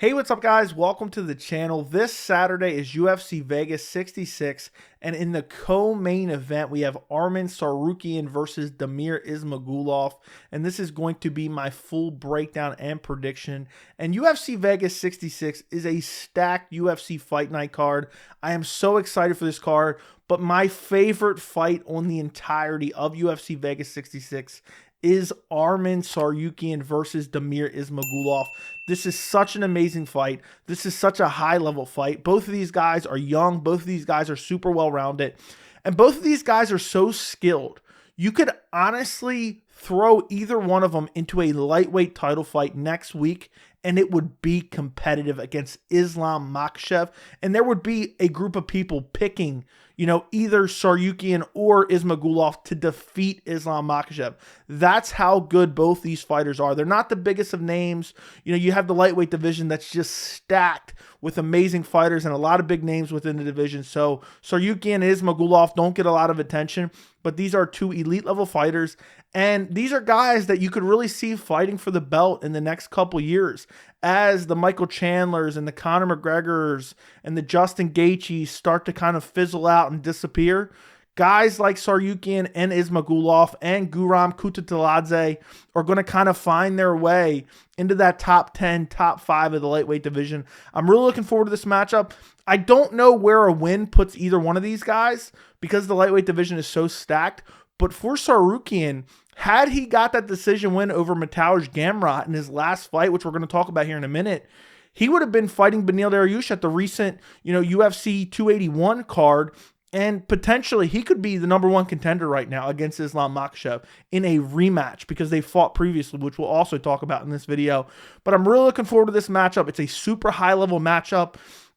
Hey, what's up, guys? Welcome to the channel. This Saturday is UFC Vegas 66, and in the co-main event, we have Arman Tsarukyan versus Damir Ismagulov, and this is going to be my full breakdown and prediction. And UFC Vegas 66 is a stacked UFC Fight Night card. I am so excited for this card, but my favorite fight on the entirety of UFC Vegas 66 is Arman Tsarukyan versus Damir Ismagulov. This is such an amazing fight. This is such a high-level fight. Both of these guys are young. Both of these guys are super well-rounded. And both of these guys are so skilled. You could honestly throw either one of them into a lightweight title fight next week, and it would be competitive against Islam Makhachev. And there would be a group of people picking, either Tsarukyan or Ismagulov to defeat Islam Makhachev. That's how good both these fighters are. They're not the biggest of names. You have the lightweight division that's just stacked with amazing fighters and a lot of big names within the division. So Tsarukyan and Ismagulov don't get a lot of attention, but these are two elite level fighters. And these are guys that you could really see fighting for the belt in the next couple years as the Michael Chandlers and the Conor McGregors and the Justin Gaethjes start to kind of fizzle out and disappear. Guys like Tsarukyan and Ismagulov and Guram Kutateladze are going to kind of find their way into that top 10, top 5 of the lightweight division. I'm really looking forward to this matchup. I don't know where a win puts either one of these guys because the lightweight division is so stacked. But for Tsarukyan, had he got that decision win over Mateusz Gamrot in his last fight, which we're going to talk about here in a minute, he would have been fighting Beneil Dariush at the recent, UFC 281 card. And potentially he could be the #1 contender right now against Islam Makhachev in a rematch because they fought previously, which we'll also talk about in this video. But I'm really looking forward to this matchup. It's a super high-level matchup,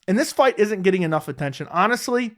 and this fight isn't getting enough attention. Honestly,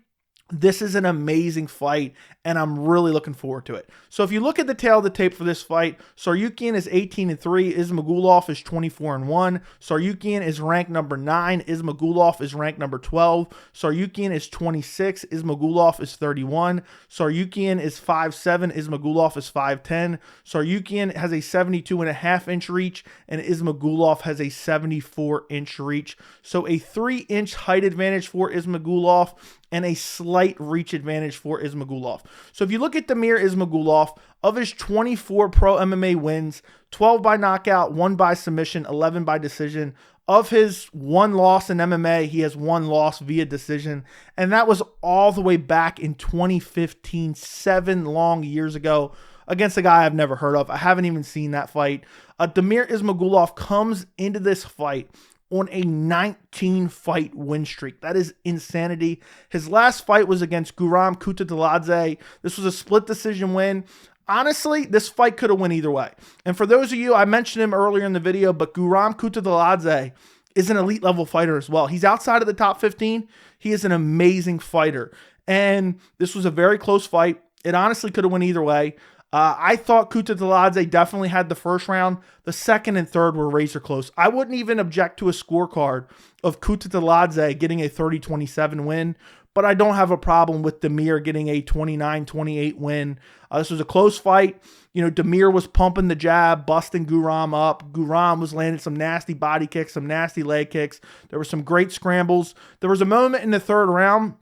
this is an amazing fight, and I'm really looking forward to it. So if you look at the tail of the tape for this fight, Tsarukyan is 18-3, Ismagulov is 24-1. Tsarukyan is ranked number 9, Ismagulov is ranked number 12. Tsarukyan is 26, Ismagulov is 31. Tsarukyan is 5'7", Ismagulov is 5'10". Tsarukyan has a 72.5-inch reach, and Ismagulov has a 74-inch reach. So a 3-inch height advantage for Ismagulov and a slight reach advantage for Ismagulov. So if you look at Damir Ismagulov, of his 24 pro MMA wins, 12 by knockout, 1 by submission, 11 by decision. Of his 1 loss in MMA, he has 1 loss via decision, and that was all the way back in 2015, 7 long years ago, against a guy I've never heard of. I haven't even seen that fight. Damir Ismagulov comes into this fight on a 19-fight win streak. That is insanity. His last fight was against Guram Kutateladze. This was a split decision win. Honestly, this fight could have went either way. And for those of you, I mentioned him earlier in the video, but Guram Kutateladze is an elite level fighter as well. He's outside of the top 15. He is an amazing fighter. And this was a very close fight. It honestly could have went either way. I thought Kutateladze definitely had the first round. The second and third were razor close. I wouldn't even object to a scorecard of Kutateladze getting a 30-27 win, but I don't have a problem with Damir getting a 29-28 win. This was a close fight. Damir was pumping the jab, busting Guram up. Guram was landing some nasty body kicks, some nasty leg kicks. There were some great scrambles. There was a moment in the third round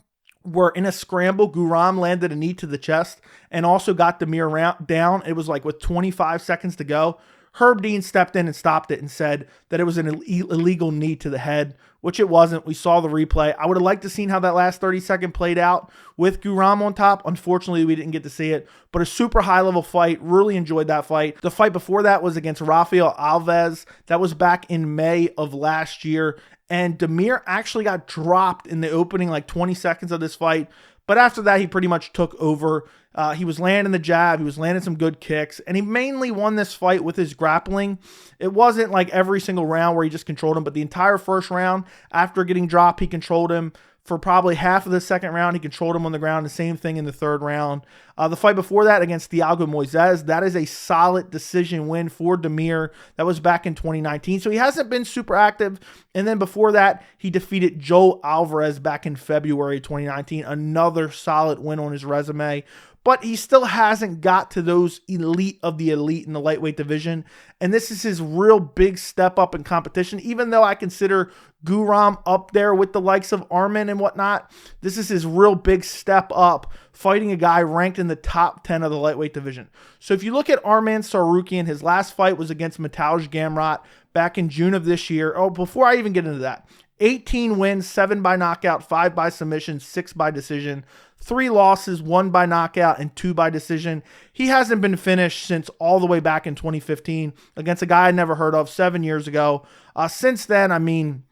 where in a scramble, Guram landed a knee to the chest and also got Damir down. It was like with 25 seconds to go. Herb Dean stepped in and stopped it and said that it was an illegal knee to the head, which it wasn't. We saw the replay. I would have liked to seen how that last 30-second played out with Guram on top. Unfortunately, we didn't get to see it, but a super high-level fight. Really enjoyed that fight. The fight before that was against Rafael Alves. That was back in May of last year. And Damir actually got dropped in the opening 20 seconds of this fight. But after that, he pretty much took over. He was landing the jab. He was landing some good kicks. And he mainly won this fight with his grappling. It wasn't like every single round where he just controlled him. But the entire first round, after getting dropped, he controlled him. For probably half of the second round, he controlled him on the ground. The same thing in the third round. The fight before that against Thiago Moises, that is a solid decision win for Damir. That was back in 2019. So he hasn't been super active. And then before that, he defeated Joe Alvarez back in February 2019. Another solid win on his resume. but he still hasn't got to those elite of the elite in the lightweight division. And this is his real big step up in competition. Even though I consider Guram up there with the likes of Arman and whatnot, this is his real big step up, fighting a guy ranked in the top 10 of the lightweight division. So if you look at Arman Tsarukyan, his last fight was against Mateusz Gamrot back in June of this year. Oh, before I even get into that, 18 wins, 7 by knockout, 5 by submission, 6 by decision, 3 losses, 1 by knockout, and 2 by decision. He hasn't been finished since all the way back in 2015 against a guy I never heard of 7 years ago. Since then, I mean,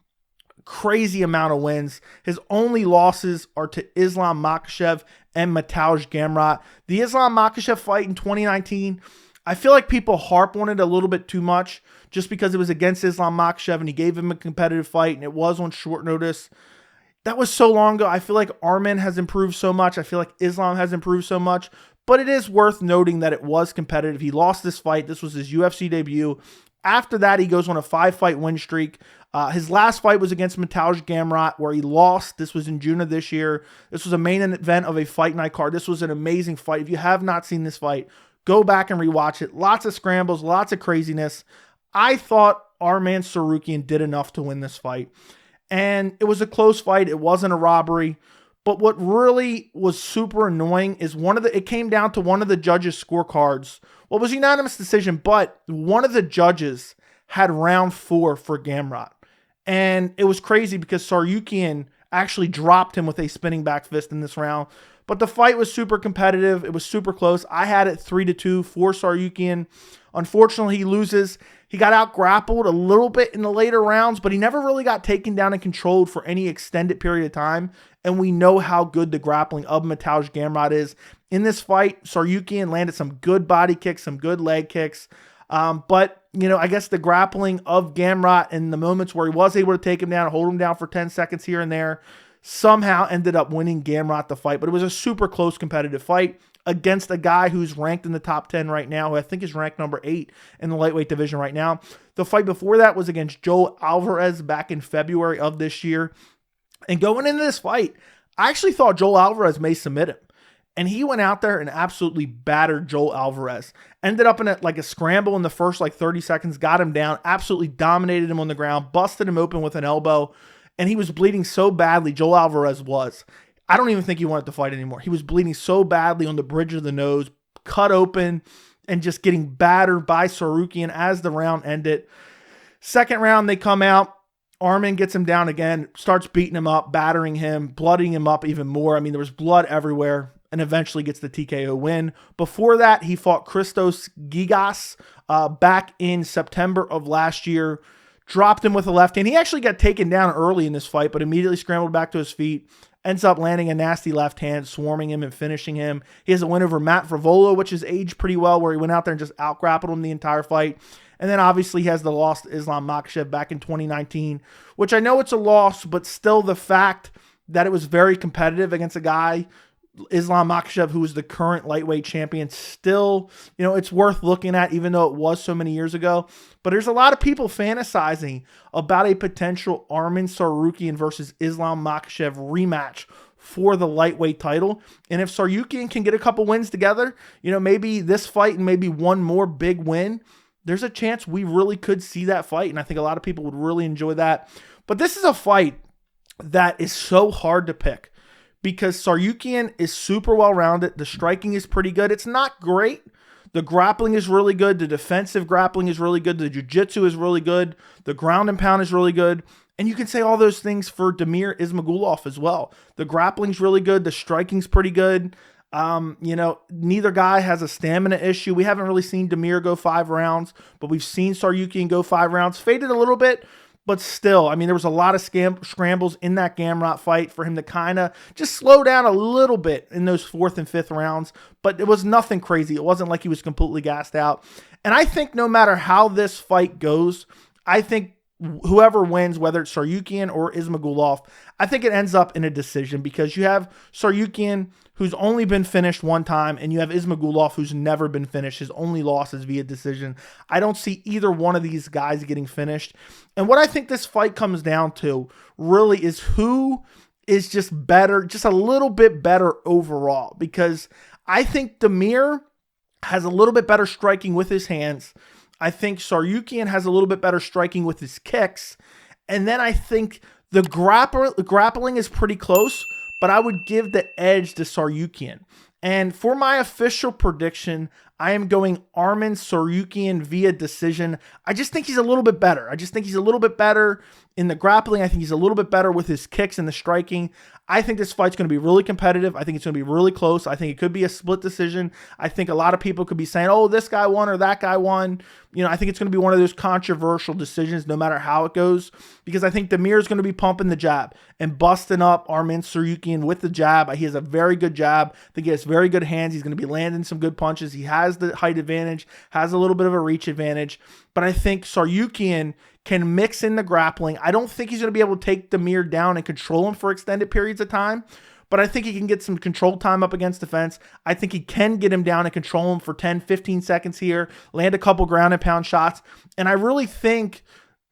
crazy amount of wins. His only losses are to Islam Makhachev and Mateusz Gamrot. The Islam Makhachev fight in 2019, I feel like people harp on it a little bit too much just because it was against Islam Makhachev and he gave him a competitive fight and it was on short notice. That was so long ago. I feel like Arman has improved so much. I feel like Islam has improved so much. But it is worth noting that it was competitive. He lost this fight. This was his UFC debut. After that, he goes on a 5-fight win streak. His last fight was against Mateusz Gamrot, where he lost. This was in June of this year. This was a main event of a fight night card. This was an amazing fight. If you have not seen this fight, go back and rewatch it. Lots of scrambles, lots of craziness. I thought Arman Tsarukyan did enough to win this fight. And it was a close fight. It wasn't a robbery. But what really was super annoying is it came down to one of the judges' scorecards. Well, it was a unanimous decision, but one of the judges had round 4 for Gamrot. And it was crazy because Tsarukyan actually dropped him with a spinning back fist in this round. But the fight was super competitive. It was super close. I had it 3-2 for Tsarukyan. Unfortunately, he loses. He got out grappled a little bit in the later rounds, but he never really got taken down and controlled for any extended period of time. And we know how good the grappling of Mateusz Gamrot is. In this fight, Tsarukyan landed some good body kicks, some good leg kicks. But, I guess the grappling of Gamrot in the moments where he was able to take him down, hold him down for 10 seconds here and there, somehow ended up winning Gamrot the fight. But it was a super close competitive fight against a guy who's ranked in the top 10 right now, who I think is ranked number 8 in the lightweight division right now. The fight before that was against Joel Alvarez back in February of this year. And going into this fight, I actually thought Joel Alvarez may submit him. And he went out there and absolutely battered Joel Alvarez. Ended up in a scramble in the first 30 seconds, got him down, absolutely dominated him on the ground, busted him open with an elbow. And he was bleeding so badly, Joel Alvarez was. I don't even think he wanted to fight anymore. He was bleeding so badly on the bridge of the nose, cut open, and just getting battered by Tsarukyan as the round ended. Second round, they come out. Arman gets him down again, starts beating him up, battering him, blooding him up even more. I mean, there was blood everywhere, and eventually gets the TKO win. Before that, he fought Christos Gigas back in September of last year. Dropped him with a left hand. He actually got taken down early in this fight, but immediately scrambled back to his feet. Ends up landing a nasty left hand, swarming him and finishing him. He has a win over Matt Frevola, which is aged pretty well, where he went out there and just out-grappled him the entire fight. And then obviously he has the loss to Islam Makhachev back in 2019, which I know it's a loss, but still the fact that it was very competitive against a guy, Islam Makhachev, who is the current lightweight champion, still, it's worth looking at, even though it was so many years ago. But there's a lot of people fantasizing about a potential Arman Tsarukyan versus Islam Makhachev rematch for the lightweight title. And if Tsarukyan can get a couple wins together, maybe this fight and maybe one more big win, there's a chance we really could see that fight. And I think a lot of people would really enjoy that. But this is a fight that is so hard to pick, because Tsarukyan is super well-rounded. The striking is pretty good. It's not great. The grappling is really good. The defensive grappling is really good. The jiu-jitsu is really good. The ground and pound is really good. And you can say all those things for Damir Ismagulov as well. The grappling's really good. The striking's pretty good. Neither guy has a stamina issue. We haven't really seen Damir go 5 rounds, but we've seen Tsarukyan go 5 rounds. Faded a little bit, but still, I mean, there was a lot of scrambles in that Gamrot fight for him to kind of just slow down a little bit in those 4th and 5th rounds, but it was nothing crazy. It wasn't like he was completely gassed out. And I think no matter how this fight goes, I think whoever wins, whether it's Tsarukyan or Ismagulov, I think it ends up in a decision, because you have Tsarukyan, who's only been finished 1 time, and you have Ismagulov, who's never been finished. His only loss is via decision. I don't see either one of these guys getting finished. And what I think this fight comes down to really is who is just better, just a little bit better overall, because I think Damir has a little bit better striking with his hands. I think Tsarukyan has a little bit better striking with his kicks. And then I think the grappling is pretty close, but I would give the edge to Tsarukyan. And for my official prediction, I am going Arman Tsarukyan via decision. I just think he's a little bit better. I just think he's a little bit better in the grappling. I think he's a little bit better with his kicks and the striking. I think this fight's going to be really competitive. I think it's going to be really close. I think it could be a split decision. I think a lot of people could be saying, oh, this guy won or that guy won. You know, I think it's going to be one of those controversial decisions no matter how it goes, because I think Damir is going to be pumping the jab and busting up Arman Tsarukyan with the jab. He has a very good jab. I think he has very good hands. He's going to be landing some good punches. He has the height advantage, has a little bit of a reach advantage, but I think Tsarukyan can mix in the grappling. I don't think he's going to be able to take Damir down and control him for extended periods of time, but I think he can get some control time up against the fence. I think he can get him down and control him for 10, 15 seconds here, land a couple ground and pound shots, and I really think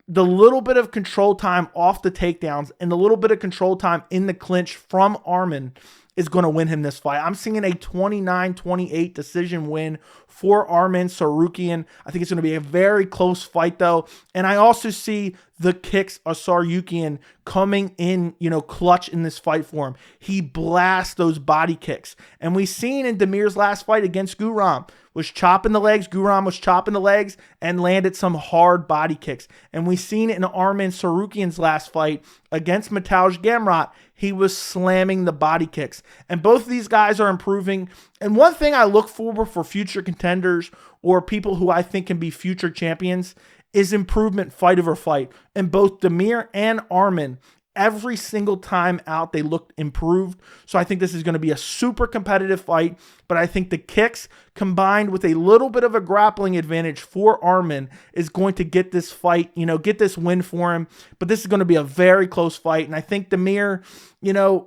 the little bit of control time off the takedowns and the little bit of control time in the clinch from Arman is going to win him this fight. I'm seeing a 29-28 decision win for Arman Tsarukyan. I think it's going to be a very close fight, though. And I also see the kicks of Tsarukyan coming in, clutch in this fight for him. He blasts those body kicks. And we've seen in Damir's last fight against Guram, was chopping the legs. Guram was chopping the legs and landed some hard body kicks. And we've seen it in Arman Tsarukyan's last fight against Mateusz Gamrot. He was slamming the body kicks. And both of these guys are improving. And one thing I look for future contenders or people who I think can be future champions is improvement fight over fight. And both Damir and Arman, every single time out, they looked improved. So I think this is going to be a super competitive fight. But I think the kicks combined with a little bit of a grappling advantage for Arman is going to get this fight, get this win for him. But this is going to be a very close fight. And I think Damir,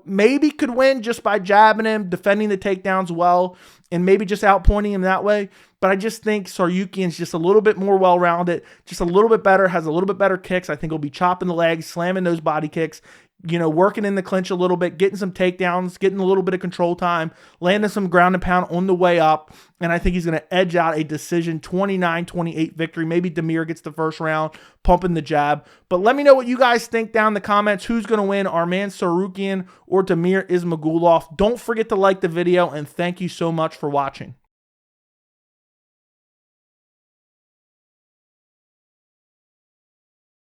maybe could win just by jabbing him, defending the takedowns well, and maybe just outpointing him that way. But I just think Tsarukyan's just a little bit more well-rounded, just a little bit better, has a little bit better kicks. I think he'll be chopping the legs, slamming those body kicks, working in the clinch a little bit, getting some takedowns, getting a little bit of control time, landing some ground and pound on the way up. And I think he's going to edge out a decision 29-28 victory. Maybe Damir gets the first round, pumping the jab. But let me know what you guys think down in the comments. Who's going to win, Arman Tsarukyan or Damir Ismagulov? Don't forget to like the video, and thank you so much for watching.